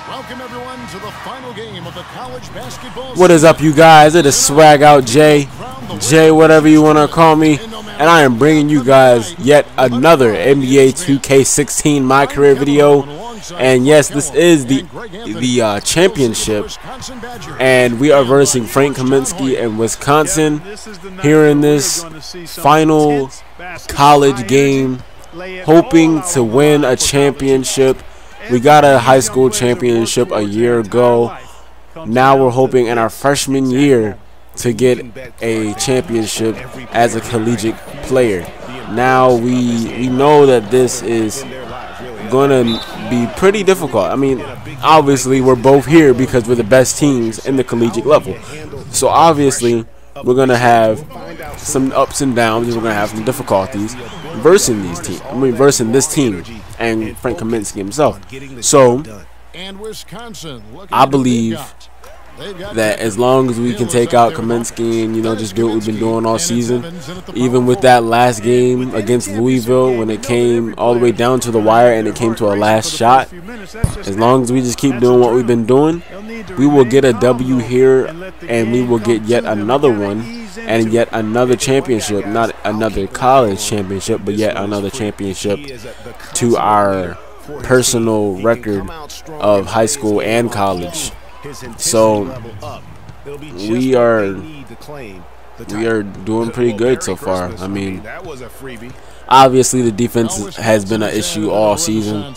Welcome everyone to the final game of the college basketball. What is up, you guys? It is Swag Out Jay, whatever you want to call me, and I am bringing you guys yet another NBA 2K16 MyCareer video. And yes, this is the championship, and we are versing Frank Kaminsky and Wisconsin here in this final college game, hoping to win a championship. We got a high school championship a year ago. Now we're hoping in our freshman year to get a championship as a collegiate player. Now we know that this is going to be pretty difficult. I mean, obviously we're both here because we're the best teams in the collegiate level. So obviously we're going to have some ups and downs, and we're going to have some difficulties versing these teams. I mean, versing this team and Frank Kaminsky himself. So I believe that as long as we can take out Kaminsky and, you know, just do what we've been doing all season, even with that last game against Louisville when it came all the way down to the wire and it came to a last shot, as long as we just keep doing what we've been doing, we will get a W here, and we will get yet another one and yet another championship, not another college championship, but yet another championship to our personal record of high school and college. So we are doing pretty good so far. I mean, obviously the defense has been an issue all season.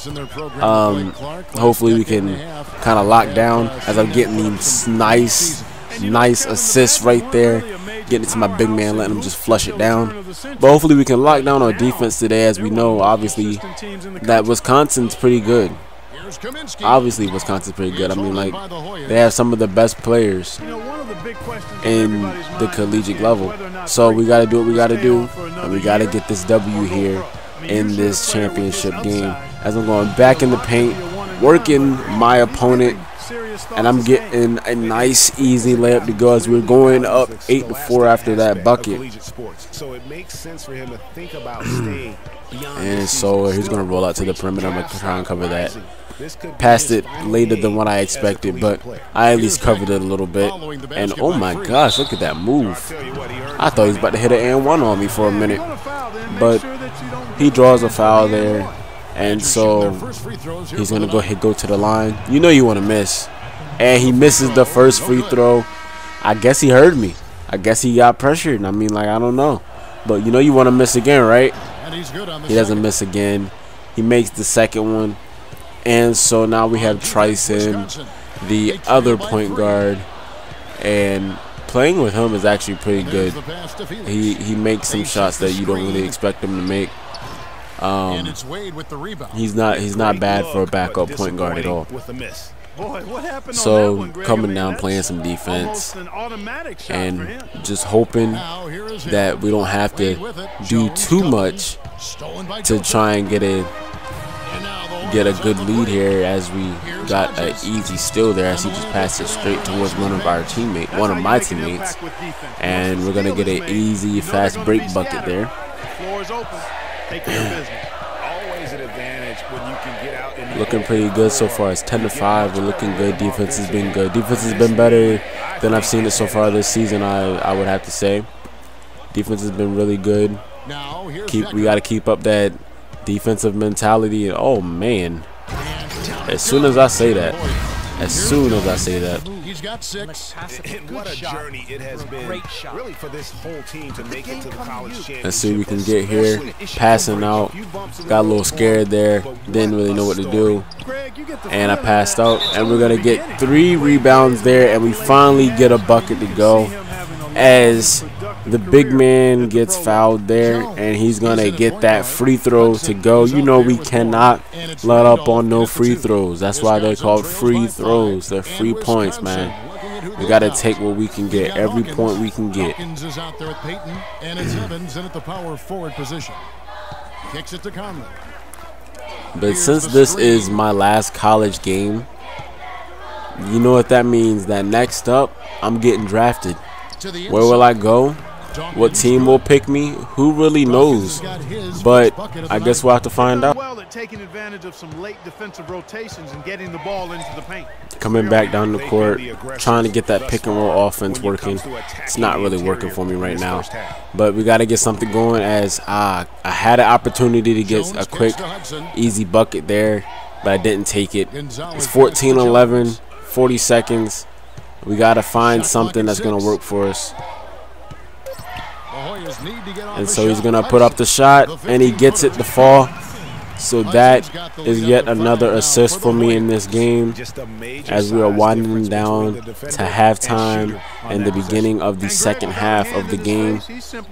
Hopefully we can kind of lock down, as I'm getting these nice assists right there, getting it to my big man, letting him just flush it down. But hopefully we can lock down our defense today, as we know obviously that Wisconsin's pretty good. Obviously Wisconsin's pretty good. I mean, like, they have some of the best players in the collegiate level. So we got to do what we got to do, and we got to get this W here in this championship game. As I'm going back in the paint, working my opponent, and I'm getting a nice easy layup to go, as we're going up 8-4 after that bucket. And so he's going to roll out to the perimeter. I'm going to try and cover that. Passed it later than what I expected, but I at least covered it a little bit. And oh my gosh, look at that move. I thought he was about to hit an and one on me for a minute, but he draws a foul there, and so he's going to go to the line. You know you want to miss, and he misses the first free throw. I guess he heard me. I guess he got pressured. I mean, like, I don't know, but you know you want to miss again, right? He doesn't miss again. He makes the second one. And so now we have Tryson, the other point guard, and playing with him is actually pretty good. He makes some shots that you don't really expect him to make. He's not bad for a backup point guard at all. So coming down, playing some defense, and just hoping that we don't have to do too much to try and get a good lead here, as we got an easy steal there, as he just passed it straight towards one of my teammates, and we're gonna get an easy fast break bucket there. Looking pretty good so far. It's 10-5. We're looking good. Defense has been good. Defense has been better than I've seen it so far this season, I would have to say. Defense has been really good. We got to keep up that defensive mentality. Oh man, as soon as I say that, he's got 6. And what a journey it has been, really, for this whole team to make it to the college championship. Let's see what we can get here. Passing out, got a little scared there, didn't really know what to do, and I passed out, and we're gonna get 3 rebounds there, and we finally get a bucket to go, as the big man gets fouled there, and he's gonna get that free throw to go. You know we cannot let up on no free throws. That's why they're called free throws. They're free points, man. We gotta take what we can get, every point we can get. But since this is my last college game, you know what that means? That next up, I'm getting drafted. Where will I go? What team will pick me? Who really knows? But I guess we'll have to find out. Well at taking advantage of some late defensive rotations and getting the ball into the paint. Coming back down the court, trying to get that pick and roll offense working. It's not really working for me right now. But we got to get something going, as I had an opportunity to get a quick, easy bucket there, but I didn't take it. It's 14-11, 40 seconds. We got to find something that's going to work for us. And so he's going to put up the shot, and he gets it to fall. So that is yet another assist for me in this game, as we are winding down to halftime and the beginning of the second half of the game.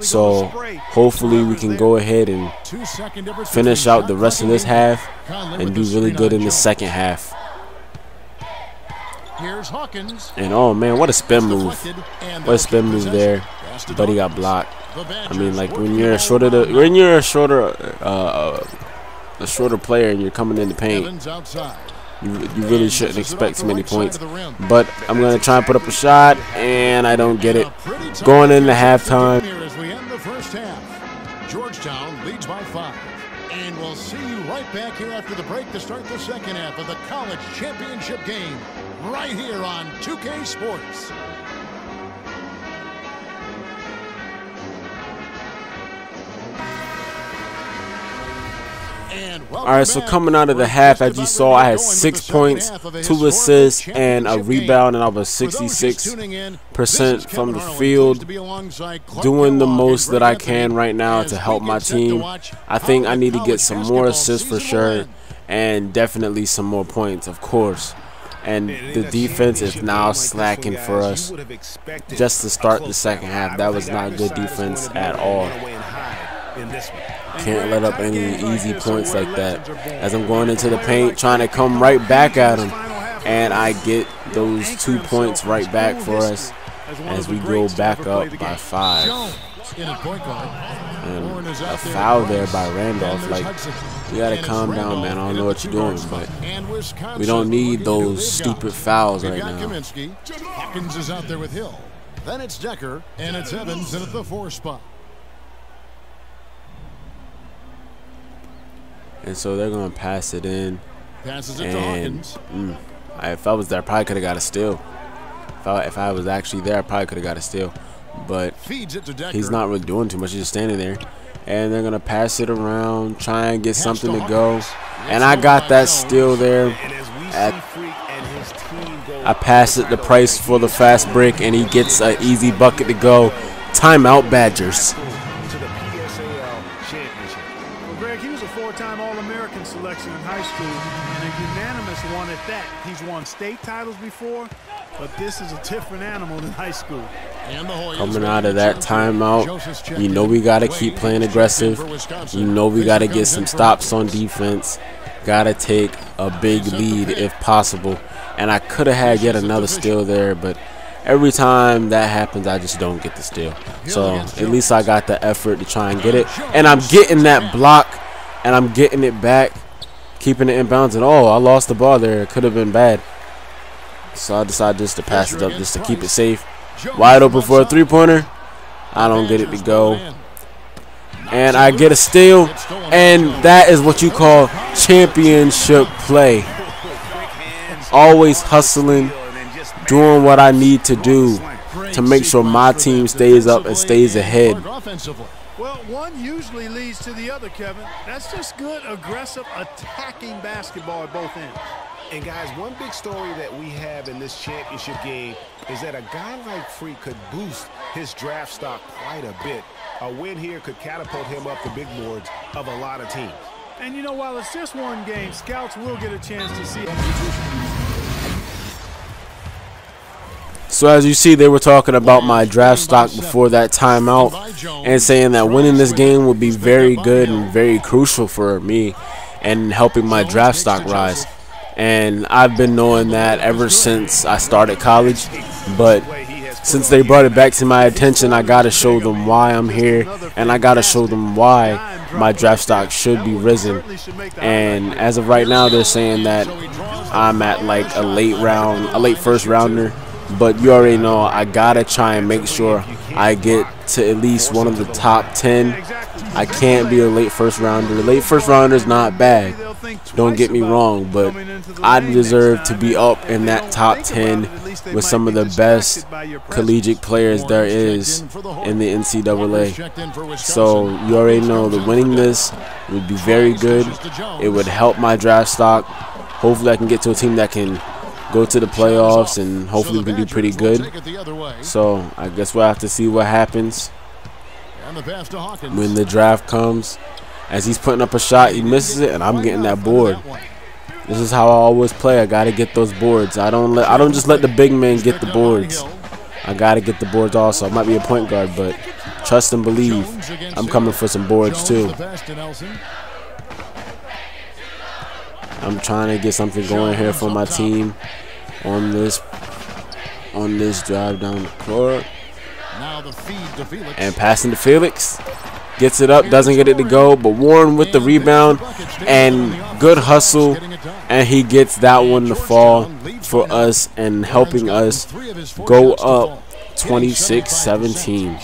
So hopefully we can go ahead and finish out the rest of this half and do really good in the second half. And oh man, what a spin move. What a spin move there. But he got blocked. I mean, like when you're a shorter player and you're coming in the paint, you really shouldn't expect too many points. But I'm going to try and put up a shot, and I don't get it. Going into halftime. As we end the first half, Georgetown leads by 5. And we'll see you right back here after the break to start the second half of the college championship game, right here on 2K Sports. Alright, so coming out of the half, as you saw, I had 6 points, 2 assists, and a rebound, and I was 66% from the field, doing the most that I can right now to help my team. I think I need to get some more assists for sure, and definitely some more points, of course. And the defense is now slacking for us just to start the second half. That was not good defense at all. Can't let up any easy points like that. As I'm going into the paint, trying to come right back at him, and I get those 2 points right back for us as we go back up by 5. And a foul there by Randolph. Like, you gotta calm down, man. I don't know what you're doing, but we don't need those stupid fouls right now. Hawkins is out there with Hill. Then it's Decker, and it's Evans in at the 4 spot. And so they're going to pass it in. Passes it to Hawkins. If I was there, I probably could have got a steal. If I was actually there, I probably could have got a steal. But he's not really doing too much. He's just standing there. And they're going to pass it around, try and get something to go. And I got that steal there. I pass it to Price for the fast break, and he gets an easy bucket to go. Timeout, Badgers. Four-time All-American selection in high school, and a unanimous one at that. He's won state titles before, but this is a different animal than high school. Coming out of that timeout, you know we got to keep playing aggressive. You know we got to get some stops on defense. Got to take a big lead if possible. And I could have had yet another steal there, but every time that happens, I just don't get the steal. So at least I got the effort to try and get it. And I'm getting that block. And I'm getting it back, keeping it inbounds, and oh, I lost the ball there. It could have been bad. So I decided just to pass it up just to keep it safe. Wide open for a three-pointer. I don't get it to go. And I get a steal, and that is what you call championship play. Always hustling, doing what I need to do to make sure my team stays up and stays ahead. Well, one usually leads to the other, Kevin. That's just good, aggressive, attacking basketball at both ends. And, guys, one big story that we have in this championship game is that a guy like Freak could boost his draft stock quite a bit. A win here could catapult him up the big boards of a lot of teams. And, you know, while it's just one game, scouts will get a chance to see. So as you see, they were talking about my draft stock before that timeout and saying that winning this game would be very good and very crucial for me and helping my draft stock rise. And I've been knowing that ever since I started college, but since they brought it back to my attention, I got to show them why I'm here, and I got to show them why my draft stock should be risen. And as of right now, they're saying that I'm at like a late first rounder. but you already know I gotta try and make sure I get to at least one of the top 10. I can't be a late first rounder. Late first rounder is not bad, don't get me wrong, but I deserve to be up in that top 10 with some of the best collegiate players there is in the NCAA. So you already know the winning this would be very good. It would help my draft stock. Hopefully I can get to a team that can go to the playoffs, and hopefully we can do pretty good. So I guess we'll have to see what happens when the draft comes. As he's putting up a shot, he misses it, and I'm getting that board. This is how I always play. I gotta get those boards. I don't just let the big man get the boards. I gotta get the boards also. I might be a point guard, but trust and believe, I'm coming for some boards too. I'm trying to get something going here for my team on this drive down the court. And passing to Felix. Gets it up, doesn't get it to go, but Warren with the rebound and good hustle, and he gets that one to fall for us and helping us go up 26-17.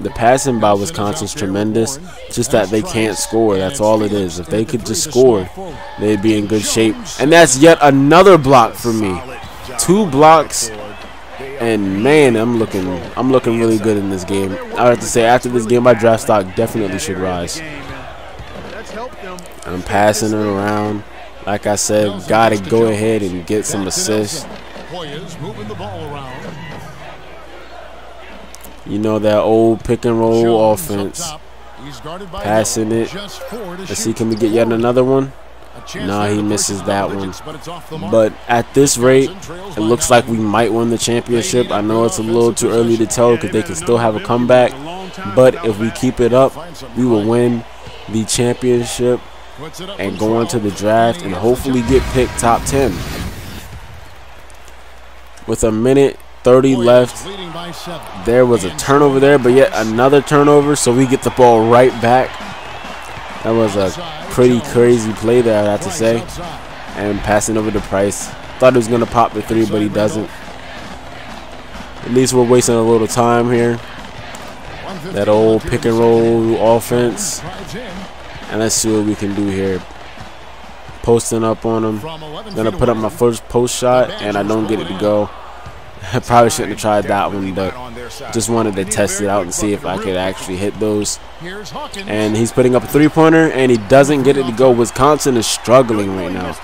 The passing by Wisconsin's tremendous, just that they can't score. That's all it is. If they could just score, they'd be in good shape. And that's yet another block for me. 2 blocks. And man, I'm looking really good in this game. I have to say, after this game, my draft stock definitely should rise. I'm passing it around. Like I said, gotta go ahead and get some assists. You know that old pick and roll offense. Passing it. Let's see, can we get yet another one? No, he misses that one. But at this rate, it looks like we might win the championship. I know it's a little too early to tell because they can still have a comeback. But if we keep it up, we will win the championship and go into the draft and hopefully get picked top 10. With a minute 30 left, there was a turnover there, but yet another turnover, so we get the ball right back. That was a pretty crazy play there, I have to say. And passing over to Price. Thought he was going to pop the 3, but he doesn't. At least we're wasting a little time here. That old pick and roll offense. And let's see what we can do here. Posting up on him. Going to put up my first post shot, and I don't get it to go. I probably shouldn't have tried that one, but just wanted to test it out and see if I could actually hit those. And he's putting up a 3-pointer, and he doesn't get it to go. Wisconsin is struggling right now.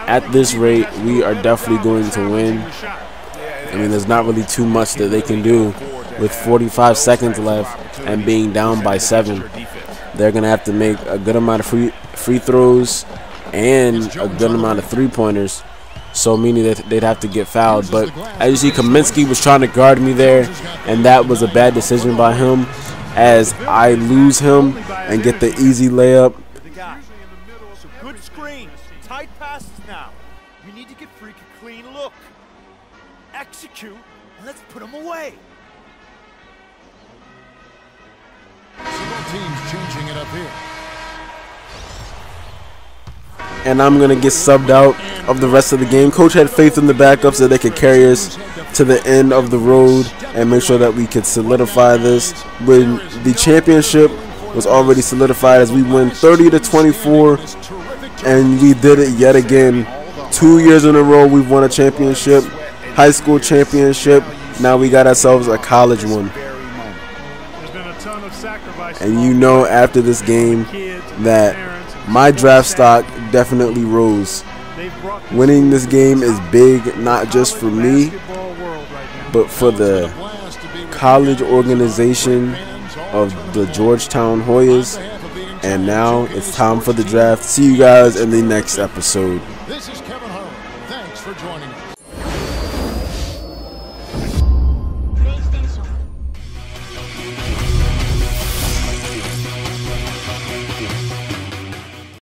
At this rate, we are definitely going to win. I mean, there's not really too much that they can do with 45 seconds left and being down by 7. They're going to have to make a good amount of free throws and a good amount of 3-pointers. So meaning that they'd have to get fouled. But as you see, Kaminsky was trying to guard me there, and that was a bad decision by him, as I lose him and get the easy layup. Good screen, tight passes now. We need to get Freak a clean look. Execute, and let's put him away. Teams changing it up here. And I'm going to get subbed out of the rest of the game. Coach had faith in the backups that they could carry us to the end of the road and make sure that we could solidify this. When the championship was already solidified as we win 30-24, and we did it yet again. 2 years in a row we've won a championship, high school championship. Now we got ourselves a college one. And you know after this game that my draft stock definitely rose. Winning this game is big, not just for me, but for the college organization of the Georgetown Hoyas. And now it's time for the draft. See you guys in the next episode. This is Kevin Harlan. Thanks for joining us.